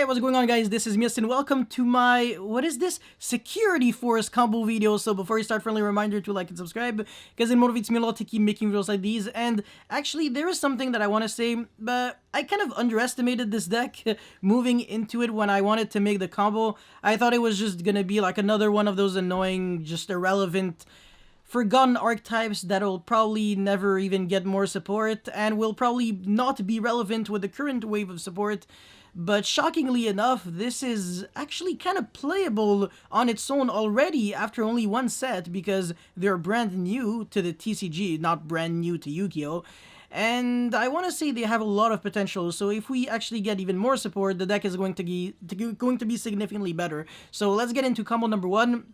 Alright, what's going on, guys? This is Mias and welcome to my, what is this? Security Force combo video. So before you start, friendly reminder to like and subscribe, because it motivates me a lot to keep making videos like these. And actually, there is something that I want to say, but I kind of underestimated this deck moving into it when I wanted to make the combo. I thought it was just gonna be like another one of those annoying, just irrelevant, forgotten archetypes that'll probably never even get more support and will probably not be relevant with the current wave of support. But shockingly enough, this is actually kind of playable on its own already after only one set because they're brand new to the TCG, not brand new to Yu-Gi-Oh! And I want to say they have a lot of potential, so if we actually get even more support, the deck is going to be significantly better. So let's get into combo number one.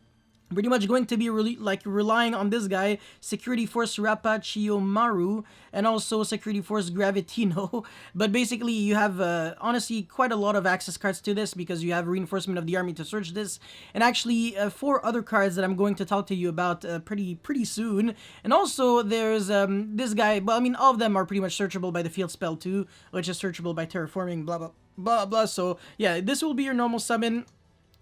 Pretty much going to be relying on this guy, Security Force Rapachiomaru, and also Security Force Gravitino. But basically, you have, honestly, quite a lot of access cards to this because you have Reinforcement of the Army to search this, and actually 4 other cards that I'm going to talk to you about pretty soon. And also, there's this guy, well, I mean, all of them are pretty much searchable by the field spell too, which is searchable by terraforming, blah, blah, blah, blah. So, yeah, this will be your normal summon.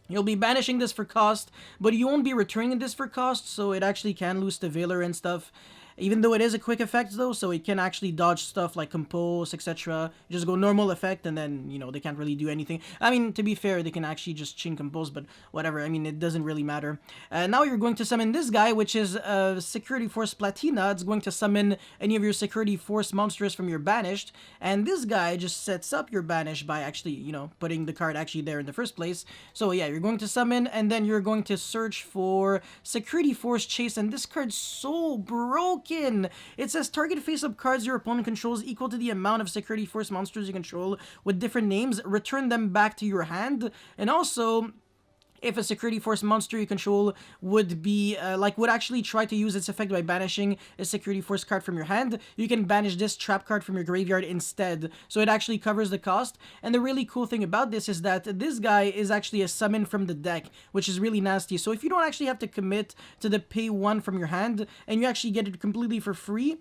You'll be banishing this for cost, but you won't be returning this for cost, so it actually can lose the Veiler and stuff. Even though it is a quick effect though, so it can actually dodge stuff like Compose, etc. You just go normal effect and then, you know, they can't really do anything. I mean, to be fair, they can actually just chain Compose, but whatever, I mean, it doesn't really matter. Now you're going to summon this guy, which is Security Force Platina. It's going to summon any of your Security Force monsters from your banished, and this guy just sets up your banish by actually, you know, putting the card actually there in the first place. So yeah, you're going to summon, and then you're going to search for Security Force Chase, and this card's so broken. It says target face-up cards your opponent controls equal to the amount of Security Force monsters you control with different names. Return them back to your hand. And also, if a Security Force monster you control would be, would actually try to use its effect by banishing a Security Force card from your hand, you can banish this trap card from your graveyard instead. So it actually covers the cost. And the really cool thing about this is that this guy is actually a summon from the deck, which is really nasty. So if you don't actually have to commit to the pay 1 from your hand, and you actually get it completely for free,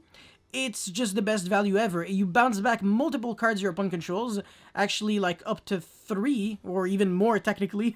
it's just the best value ever. You bounce back multiple cards your opponent controls, actually like up to 3 or even more technically.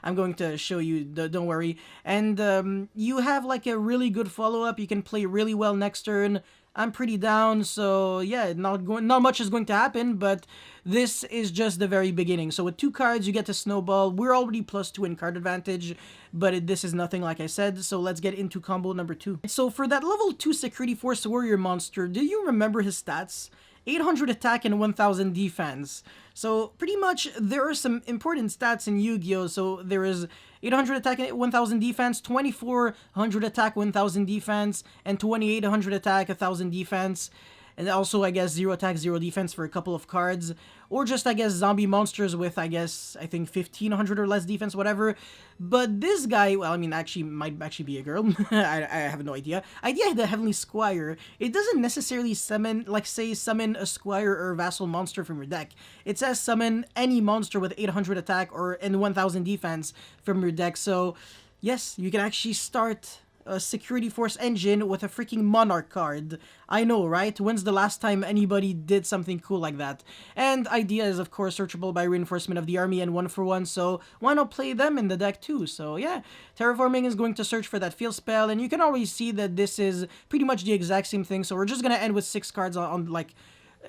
I'm going to show you, don't worry. And you have like a really good follow-up. You can play really well next turn. I'm pretty down, so yeah, not much is going to happen, but this is just the very beginning. So with 2 cards, you get to snowball. We're already +2 in card advantage, but this is nothing like I said, so let's get into combo number 2. So for that level 2 Security Force Warrior monster, do you remember his stats? 800 attack and 1000 defense. So pretty much there are some important stats in Yu-Gi-Oh! So there is 800 attack and 1000 defense, 2400 attack, 1000 defense, and 2800 attack, 1000 defense. And also, I guess, 0 attack, 0 defense for a couple of cards. Or just, I guess, zombie monsters with, I think 1500 or less defense, whatever. But this guy, well, I mean, might actually be a girl. I have no idea. Idea the Heavenly Squire. It doesn't necessarily summon, like, say, summon a Squire or Vassal monster from your deck. It says summon any monster with 800 attack and 1000 defense from your deck. So, yes, you can actually start a Security Force engine with a freaking Monarch card. I know, right? When's the last time anybody did something cool like that? And Idea is, of course, searchable by Reinforcement of the Army and 1-for-1, so why not play them in the deck too? So yeah, Terraforming is going to search for that field spell, and you can already see that this is pretty much the exact same thing, so we're just gonna end with 6 cards on like,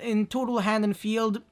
in total hand and field.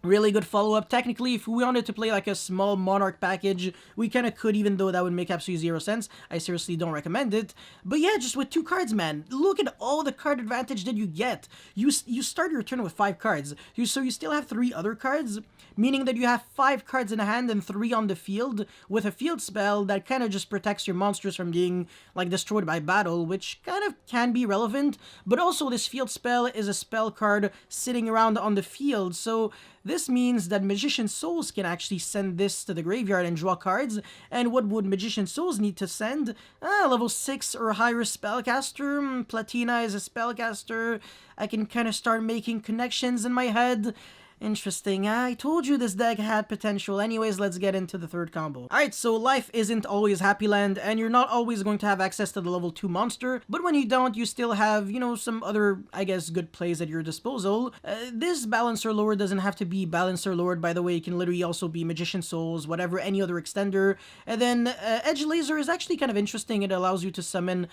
Really good follow-up. Technically, if we wanted to play like a small Monarch package, we kind of could, even though that would make absolutely 0 sense. I seriously don't recommend it. But yeah, just with 2 cards, man. Look at all the card advantage that you get. You start your turn with 5 cards. So you still have 3 other cards, meaning that you have 5 cards in hand and 3 on the field with a field spell that kind of just protects your monsters from being like destroyed by battle, which kind of can be relevant. But also this field spell is a spell card sitting around on the field, so this means that Magician Souls can actually send this to the graveyard and draw cards. And what would Magician Souls need to send? Level 6 or higher spellcaster. Platina is a spellcaster. I can kind of start making connections in my head. Interesting. I told you this deck had potential. Anyways, let's get into the third combo. Alright, so life isn't always Happy Land, and you're not always going to have access to the level 2 monster, but when you don't, you still have, you know, some other, I guess, good plays at your disposal. This Balancer Lord doesn't have to be Balancer Lord, by the way. It can literally also be Magician Souls, whatever, any other extender. And then Edge Laser is actually kind of interesting. It allows you to summon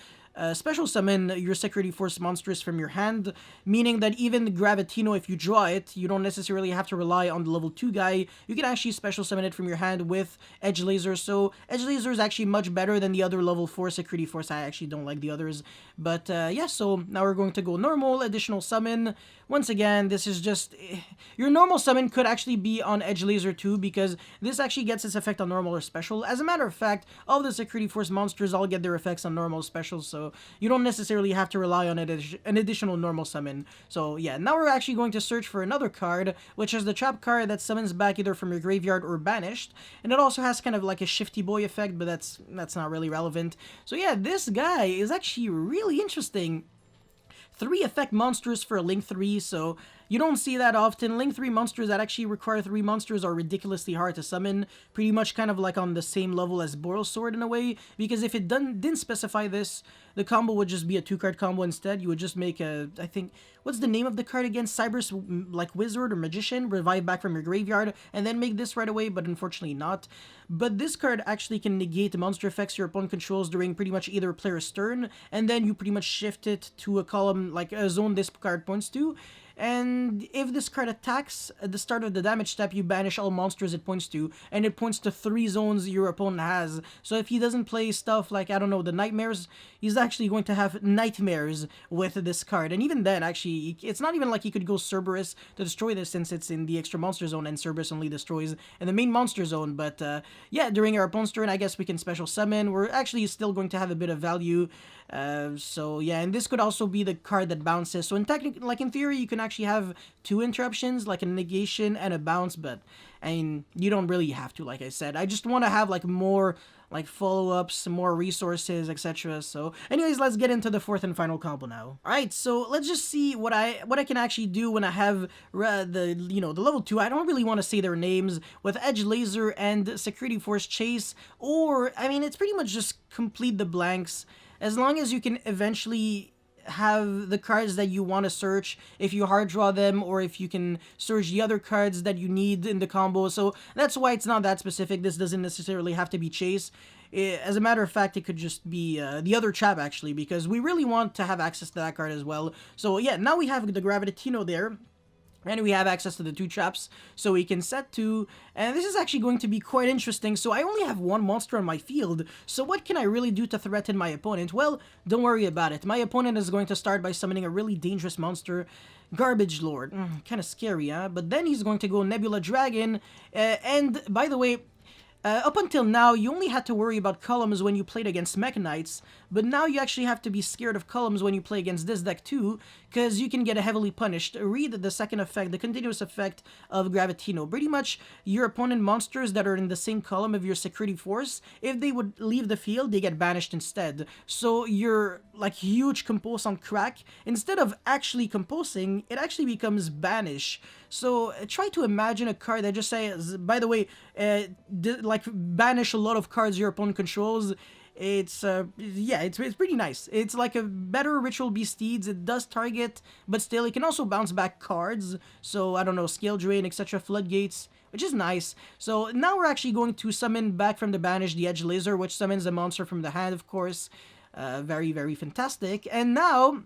special summon your Security Force monsters from your hand, meaning that even Gravitino, if you draw it, you don't necessarily have to rely on the level 2 guy. You can actually special summon it from your hand with Edge Laser, so Edge Laser is actually much better than the other level 4 Security Force. I actually don't like the others, but yeah, so now we're going to go normal, additional summon. Once again, this is just... your normal summon could actually be on Edge Laser too, because this actually gets its effect on normal or special. As a matter of fact, all the Security Force monsters all get their effects on normal or special, so you don't necessarily have to rely on an additional normal summon. So yeah, now we're actually going to search for another card, which is the trap card that summons back either from your graveyard or banished, and it also has kind of like a Shifty Boy effect, but that's not really relevant. So yeah, this guy is actually really interesting. 3 effect monsters for a Link 3, so you don't see that often. Link 3 monsters that actually require 3 monsters are ridiculously hard to summon, pretty much kind of like on the same level as Boros Sword in a way, because if it didn't specify this, the combo would just be a 2-card combo instead. You would just make a, I think, what's the name of the card again? Cyber's, like, Wizard or Magician, revive back from your graveyard, and then make this right away, but unfortunately not. But this card actually can negate monster effects your opponent controls during pretty much either player's turn, and then you pretty much shift it to a column, like a zone this card points to. And if this card attacks at the start of the damage step, you banish all monsters it points to, and it points to 3 zones your opponent has. So if he doesn't play stuff like, I don't know, the Nightmares, he's actually going to have Nightmares with this card. And even then, actually, it's not even like he could go Cerberus to destroy this, since it's in the extra monster zone, and Cerberus only destroys in the main monster zone. But yeah, during our opponent's turn, I guess we can special summon. We're actually still going to have a bit of value. So yeah, and this could also be the card that bounces. So in like in theory, you can actually have 2 interruptions, like a negation and a bounce, but I mean, you don't really have to, like I said. I just want to have like more like follow-ups, more resources, etc. So anyways, let's get into the 4th and final combo now. Alright, so let's just see what I can actually do when I have the level 2. I don't really want to say their names, with Edge Laser and Security Force Chase, or I mean, it's pretty much just complete the blanks. As long as you can eventually have the cards that you want to search, if you hard draw them, or if you can search the other cards that you need in the combo. So that's why it's not that specific. This doesn't necessarily have to be Chase. As a matter of fact, it could just be the other trap, actually, because we really want to have access to that card as well. So yeah, now we have the Gravitino there, and we have access to the 2 traps, so we can set 2, and this is actually going to be quite interesting. So I only have 1 monster on my field, so what can I really do to threaten my opponent? Well, don't worry about it. My opponent is going to start by summoning a really dangerous monster, Garbage Lord. Kind of scary, huh? But then he's going to go Nebula Dragon, and by the way, up until now, you only had to worry about columns when you played against Mech Knights, but now you actually have to be scared of columns when you play against this deck too, because you can get heavily punished. Read the second effect, the continuous effect of Gravitino. Pretty much, your opponent monsters that are in the same column of your Security Force, if they would leave the field, they get banished instead. So your, like, huge compose on crack, instead of actually composing, it actually becomes banish. So try to imagine a card that just says, by the way, like, banish a lot of cards your opponent controls. It's yeah, it's pretty nice. It's like a better Ritual Beast Steeds. It does target, but still it can also bounce back cards. So I don't know, Scale Drain, etc., Floodgates, which is nice. So now we're actually going to summon back from the banish the Edge Laser, which summons a monster from the hand, of course. Very, very fantastic. And now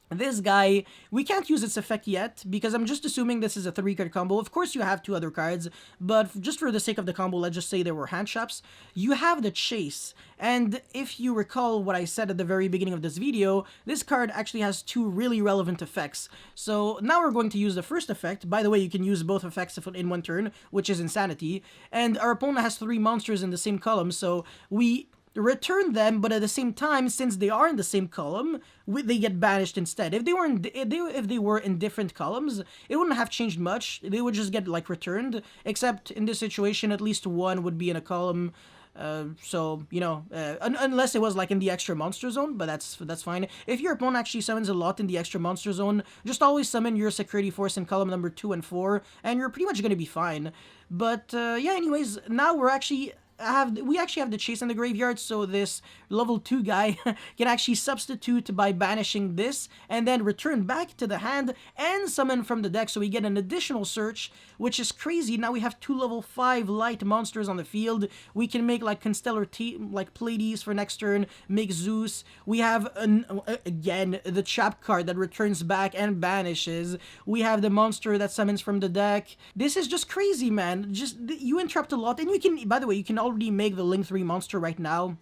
this guy, we can't use its effect yet, because I'm just assuming this is a 3-card combo. Of course you have 2 other cards, but just for the sake of the combo, let's just say there were hand traps. You have the Chase, and if you recall what I said at the very beginning of this video, this card actually has 2 really relevant effects. So now we're going to use the first effect. By the way, you can use both effects in 1 turn, which is Insanity, and our opponent has 3 monsters in the same column, so we return them, but at the same time, since they are in the same column, they get banished instead. If they were in different columns, it wouldn't have changed much. They would just get, like, returned, except in this situation, at least 1 would be in a column So, you know, unless it was like in the extra monster zone, but that's fine. If your opponent actually summons a lot in the extra monster zone, just always summon your security force in column number 2 and 4, and you're pretty much gonna be fine. But yeah, anyways, now we actually have the chase in the graveyard, so this level 2 guy can actually substitute by banishing this and then return back to the hand and summon from the deck, so we get an additional search, which is crazy. Now we have 2 level 5 light monsters on the field. We can make like Constellar like Pleiades for next turn, make Zeus. We have again the trap card that returns back and banishes. We have the monster that summons from the deck. This is just crazy, man. Just you interrupt a lot, and you can, by the way, you can already make the Link 3 monster right now.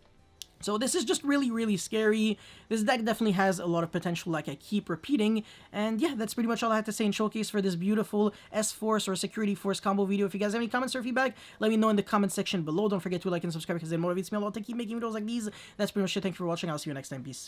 So this is just really, really scary. This deck definitely has a lot of potential, like I keep repeating. And yeah, that's pretty much all I have to say in Showcase for this beautiful S-Force or Security Force combo video. If you guys have any comments or feedback, let me know in the comment section below. Don't forget to like and subscribe because it motivates me a lot to keep making videos like these. That's pretty much it. Thank you for watching. I'll see you next time. Peace.